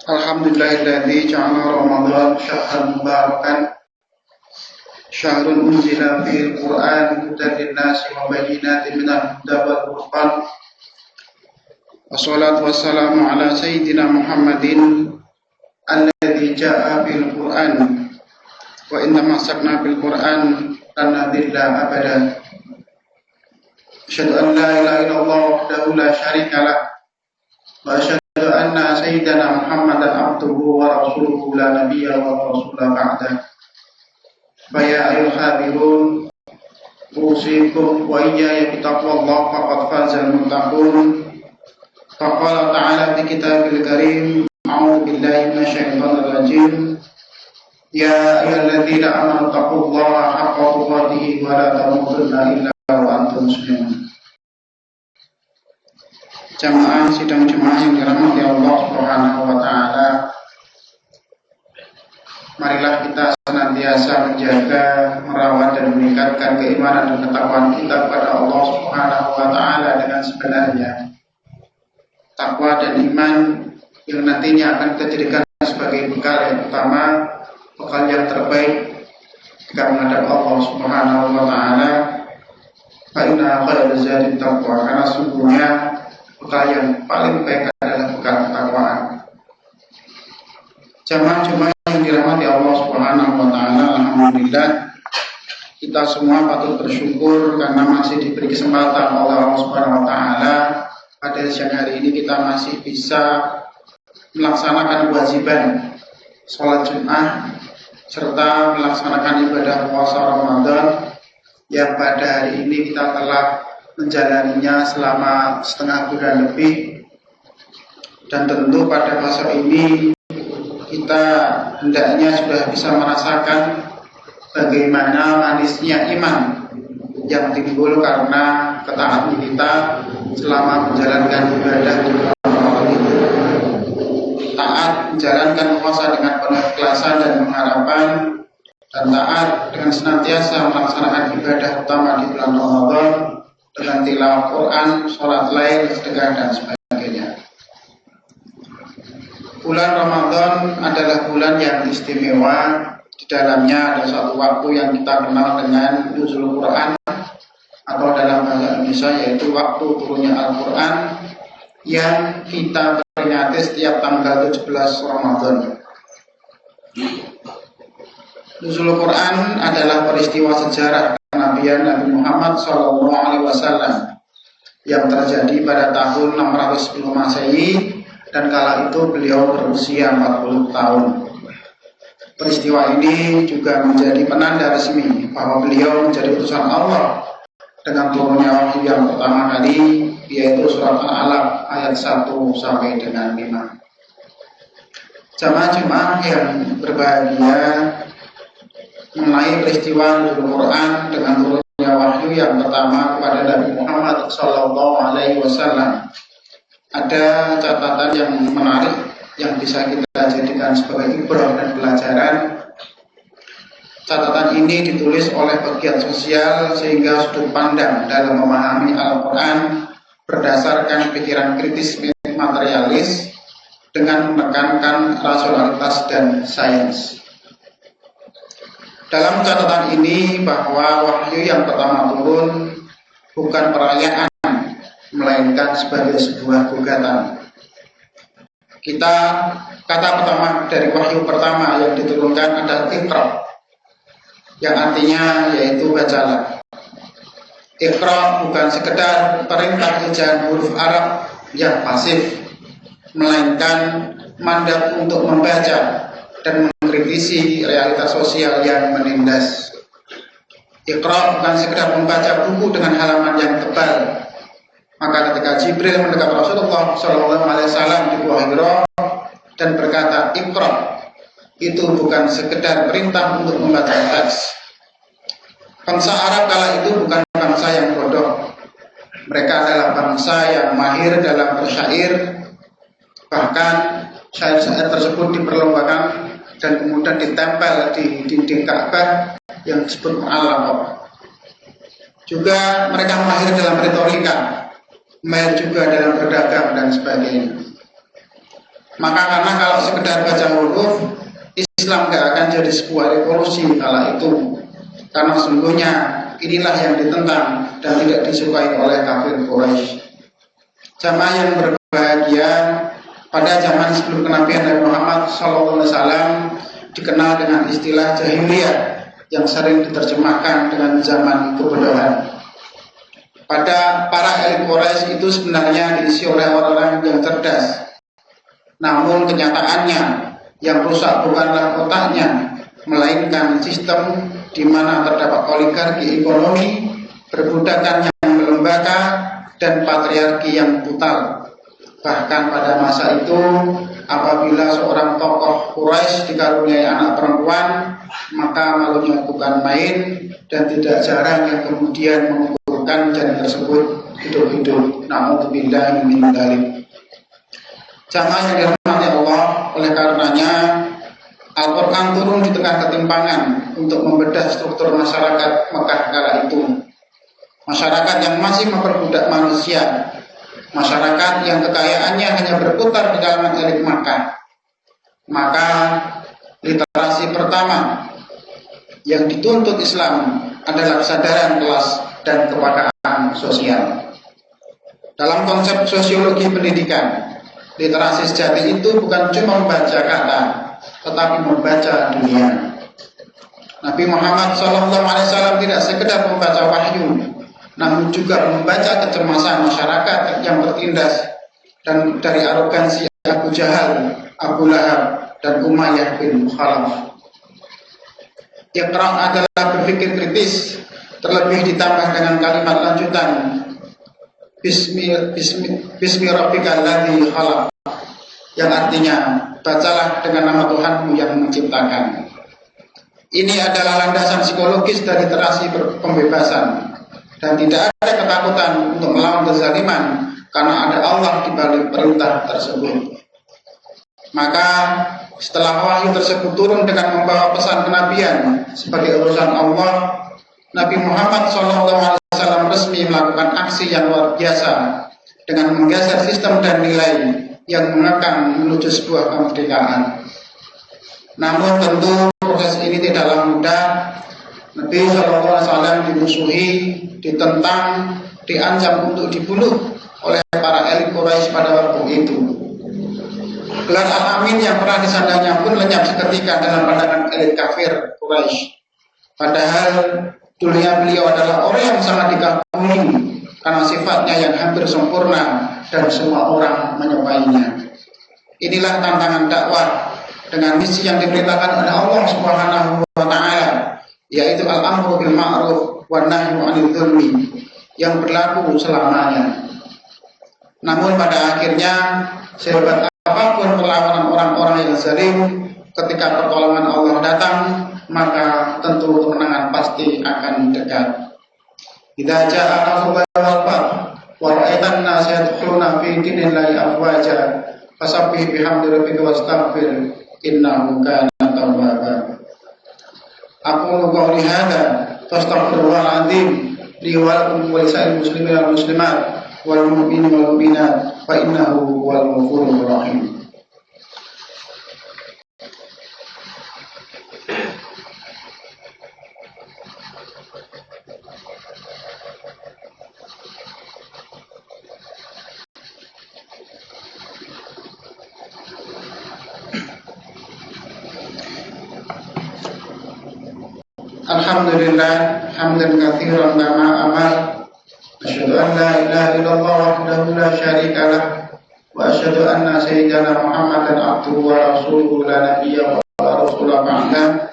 Alhamdulillahilladzi ja'ala Ramadan syahran mubarakan syahrun unzila fil Qur'an hudan lin-nasi wa bayyinatin minal huda wal furqan. Wassalatu wassalamu ala sayyidina Muhammadin alladzi ja'a bil Qur'an wa inna masakna bil Qur'an lan nadilla abada. Asyhadu an la ilaha illallah wahdahu la syarika lah wa asyhadu anna sayyidana Muhammadan abduhu wa rasuluhu la nabiyya wa rasula ba'da. Faya ayuhal hadirun usikum wa iyaya bitaqwallah faqad fazal muttaqun. Faqala ta'ala fi kitabil karim a'udzu billahi minasyaitonir rajim. Ya ayyuhalladzina amanu taqullaha haqqa tuqatih wa la tamutunna illa wa antum muslimun. Jamaah sidang jemaah yang dirahmati Allah Subhanahu wa taala. Marilah kita senantiasa menjaga, merawat dan meningkatkan keimanan dan ketakwaan kita kepada Allah Subhanahu wa taala dengan sebenarnya. Takwa dan iman yang nantinya akan kita jadikan sebagai bekal yang utama, bekal yang terbaik jika menghadap Allah Subhanahu wa taala. Fa inna khairaz zadi taqwa, karena sungguhnya bekal yang paling baik adalah bekal ketakwaan. Jamaah yang dirahmati Allah Subhanahu wa taala, alhamdulillah kita semua patut bersyukur karena masih diberi kesempatan oleh Allah Subhanahu wa taala pada siang hari ini kita masih bisa melaksanakan kewajiban sholat Jumat serta melaksanakan ibadah puasa Ramadan yang pada hari ini kita telah menjalaninya selama setengah bulan lebih. Dan tentu pada masa ini kita hendaknya sudah bisa merasakan bagaimana manisnya iman yang timbul karena ketaatan kita selama menjalankan ibadah di bulan Ramadan itu. Taat menjalankan puasa dengan penuh ikhlasan dan pengharapan, dan taat dengan senantiasa melaksanakan ibadah utama di bulan Ramadan dengan tilawah Quran, sholat lail, sedekah dan sebagainya. Bulan Ramadan adalah bulan yang istimewa. Di dalamnya ada suatu waktu yang kita kenal dengan nuzul Quran atau dalam bahasa Indonesia yaitu waktu turunnya Al-Quran yang kita peringati setiap tanggal 17 Ramadan. Nuzul Quran adalah peristiwa sejarah kenabian Nabi Muhammad SAW yang terjadi pada tahun 610 Masehi, dan kala itu beliau berusia 40 tahun. Peristiwa ini juga menjadi penanda resmi bahwa beliau menjadi utusan Allah dengan turunnya wahyu yang pertama kali, yaitu surat Al-Alaq ayat 1 sampai dengan 5. Jamaah-jemaah yang berbahagia, mengenai peristiwa nuzul Quran dengan turunnya wahyu yang pertama kepada Nabi Muhammad SAW, ada catatan yang menarik yang bisa kita jadikan sebagai ibrah dan pelajaran. Catatan ini ditulis oleh pegiat sosial sehingga sudut pandang dalam memahami Al-Quran berdasarkan pikiran kritis materialis dengan menekankan rasionalitas dan sains. Dalam catatan ini bahwa wahyu yang pertama turun bukan perayaan, melainkan sebagai sebuah gugatan. Kata pertama dari wahyu pertama yang diturunkan adalah Iqra, yang artinya yaitu bacalah. Iqra bukan sekedar perintah ejaan huruf Arab yang pasif, melainkan mandat untuk membaca dan mengkritisi realitas sosial yang menindas. Iqra bukan sekedar membaca buku dengan halaman yang tebal. Maka ketika Jibril mendekat Rasulullah SAW di Gua Hira dan berkata Iqra, itu bukan sekedar perintah untuk membaca teks. Bangsa Arab kala itu bukan bangsa yang bodoh. Mereka adalah bangsa yang mahir dalam bersyair. Bahkan syair-syair tersebut diperlombakan dan kemudian ditempel di dinding Ka'bah yang disebut Mu'allaqah. Juga mereka mahir dalam retorika, mahir juga dalam berdagang dan sebagainya. Maka karena kalau sekedar baca huruf, Islam nggak akan jadi sebuah revolusi kala itu. Karena sesungguhnya inilah yang ditentang dan tidak disukai oleh kafir Quraisy. Jamaah yang berbahagia, pada zaman sebelum kenabian Nabi Muhammad SAW dikenal dengan istilah jahiliyah yang sering diterjemahkan dengan zaman kebodohan. Pada para elit Quraisy itu sebenarnya diisi oleh orang-orang yang cerdas. Namun kenyataannya yang rusak bukanlah otaknya, melainkan sistem di mana terdapat oligarki ekonomi, perbudakan yang melembaga, dan patriarki yang brutal. Bahkan pada masa itu, apabila seorang tokoh Quraisy dikaruniai anak perempuan, maka malunya bukan main, dan tidak jarang yang kemudian menguburkan janin tersebut hidup-hidup. Na'udzubillah min dzalik. Jamaah yang dirahmati Allah, oleh karenanya Al-Quran turun di tengah ketimpangan untuk membedah struktur masyarakat Mekah kala itu. Masyarakat yang masih memperbudak manusia, masyarakat yang kekayaannya hanya berputar di kalangan elit Makkah. Maka literasi pertama yang dituntut Islam adalah kesadaran kelas dan kepekaan sosial. Dalam konsep sosiologi pendidikan, literasi sejati itu bukan cuma membaca kata, tetapi membaca dunia. Nabi Muhammad SAW tidak sekedar membaca wahyu, namun juga membaca kecemasan masyarakat yang tertindas dan dari arogansi Abu Jahal, Abu Lahab, dan Umayyah bin Khalaf. Iqra adalah berpikir kritis, terlebih ditambah dengan kalimat lanjutan Bismi rabbikal ladzi khalaq, yang artinya bacalah dengan nama Tuhanmu yang menciptakan. Ini adalah landasan psikologis dari literasi pembebasan, dan tidak ada ketakutan untuk melawan kezaliman karena ada Allah di balik perintah tersebut. Maka setelah wahyu tersebut turun dengan membawa pesan kenabian sebagai urusan Allah, Nabi Muhammad SAW resmi melakukan aksi yang luar biasa dengan menggeser sistem dan nilai yang mengekang menuju sebuah kemerdekaan. Namun tentu proses ini tidaklah mudah. Nabi SAW dimusuhi, ditentang, diancam untuk dibunuh oleh para elit Quraisy pada waktu itu. Gelar Al-Amin yang pernah disandangnya pun lenyap seketika dalam pandangan elit kafir Quraisy. Padahal dunia beliau adalah orang yang sangat dikagumi karena sifatnya yang hampir sempurna dan semua orang menyukainya. Inilah tantangan dakwah dengan misi yang diperintahkan oleh Allah Subhanahu wa taala, yaitu al-amru bil ma'ruf wan nahyu 'anil dzulmi, yang berlaku selamanya. Namun pada akhirnya, sehebat apapun perlawanan orang-orang yang zalim, ketika pertolongan Allah datang, maka tentu kemenangan pasti akan dekat. Idza jaa nasrullahi wal fath wa ra'aitan nasa yadkhuluna fi dinillahi afwaja fasabbih bihamdi rabbika wastaghfir innahu kana tawwaba. Aqulu qawli hadza fastaghfirullahal azim li wa lakum wa lisa'il muslimin wal muslimat wal mu'minin wal mu'minat fa innahu huwal ghafurur rahim. Alhamdulillah hamdan katsiran kama amal. Asyhadu an la ilaha illallah wahdahu la syarika lah wa asyhadu anna sayyidana Muhammadan abduhu wa rasuluhu la nabiyya wa la rasula ba'da.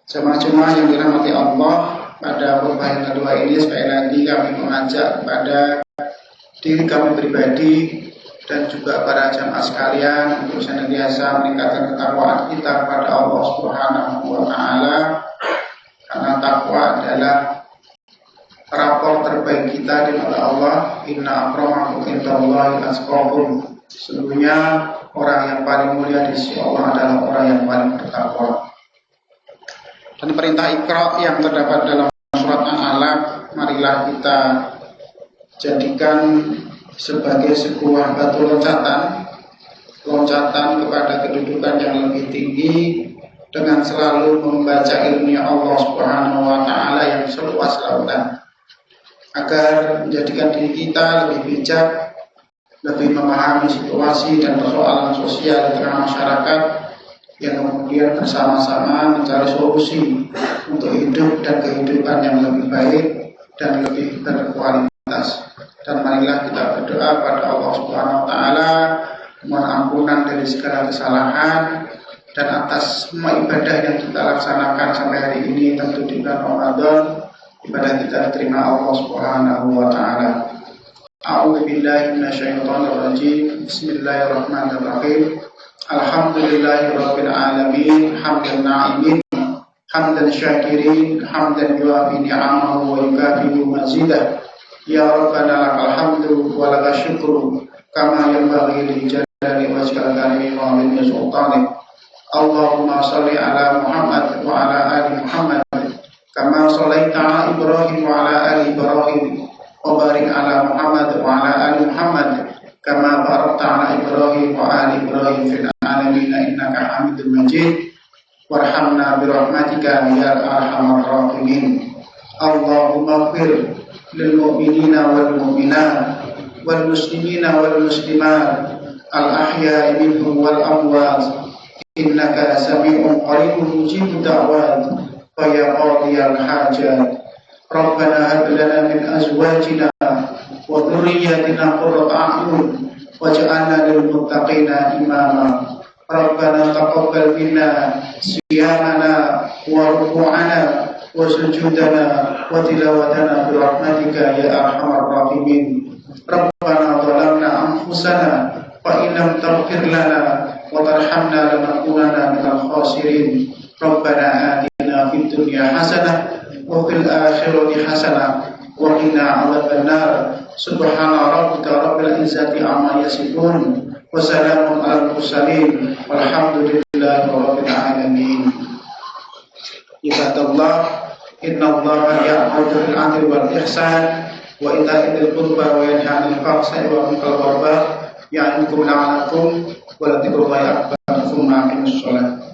Jemaah-jemaah yang dirahmati Allah, pada khutbah yang kedua ini sekali lagi kami mengajak kepada diri kami pribadi dan juga para jamaah sekalian untuk senantiasa meningkatkan ketakwaan kita kepada Allah Subhanahu wa taala. Karena takwa adalah rapor terbaik kita di mata Allah. Inna akramakum indallahi atqakum. Sesungguhnya orang yang paling mulia di sisi Allah adalah orang yang paling bertakwa. Dan perintah Iqra yang terdapat dalam surat Al-Alaq, marilah kita jadikan sebagai sebuah batu loncatan loncatan kepada kedudukan yang lebih tinggi dengan selalu membaca ilmu Allah Subhanahu wa taala yang seluas lautan, agar menjadikan diri kita lebih bijak, lebih memahami situasi dan persoalan sosial di tengah masyarakat, yang kemudian bersama-sama mencari solusi untuk hidup dan kehidupan yang lebih baik dan lebih berkualitas. Dan marilah kita berdoa pada Allah Subhanahu wa taala, mohon ampunan dari segala kesalahan, dan atas semua ibadah yang kita laksanakan sampai hari ini, tentu di bulan Ramadan, ibadah kita diterima Allah Subhanahu wa taala. A'udzu billahi minasyaitonir rajim. Bismillahirrahmanirrahim. Alhamdulillahirabbil alamin, hamdan na'imin, hamdan syakirin, hamdan yuafi ni'amahu wa yukafi'u mazidah. Ya Rabbana lakal hamdu wa lakal syukru kama yanbaghi li jalali wajhika al-karim wa 'azimi sultanik. Allahumma shalli ala Muhammad wa ala ali Muhammad kama shallaita ala Ibrahim wa ala ali Ibrahim, wa barik ala Muhammad wa ala ali Muhammad kama barakta ala Ibrahim wa ali Ibrahim fil alamin innaka Hamidum Majid. Warhamna bi rahmatika ya arhamar rahimin. Allahumma ighfir lil mu'minina wal mu'minat wal muslimina wal muslimat al ahya'i minhum wal amwat innaka sami'un qaribun mujibud da'wat wa ya qadiyal hajat. Rabbana hab lana min azwajina wa dhurriyyatina qurrata a'yun waj'alna lil muttaqina imama. Rabbana taqabbal minna siyamana wa ruku'ana wa sujudana wa tilawatana bi rahmatika ya arhamar rahimin. Rabbana zalamna anfusana wa in lam taghfir lana wa tarhamna lanakunanna minal khasirin. Rabbana atina fid dunya hasanah wa fil akhirati hasanah wa qina adzabannar. Subhana rabbika rabbil izzati amma yasifun wa salamun alal mursalin walhamdulillahi rabbil alamin. Ibadallah, innallaha ya'muru bil 'adli wal ihsan wa ita'i dzil qurba wa yanha 'anil fahsya'i wal munkari wal baghi ya'idukum la'allakum wa la dzikrullahi akbar. Tsumma aqimus shalah.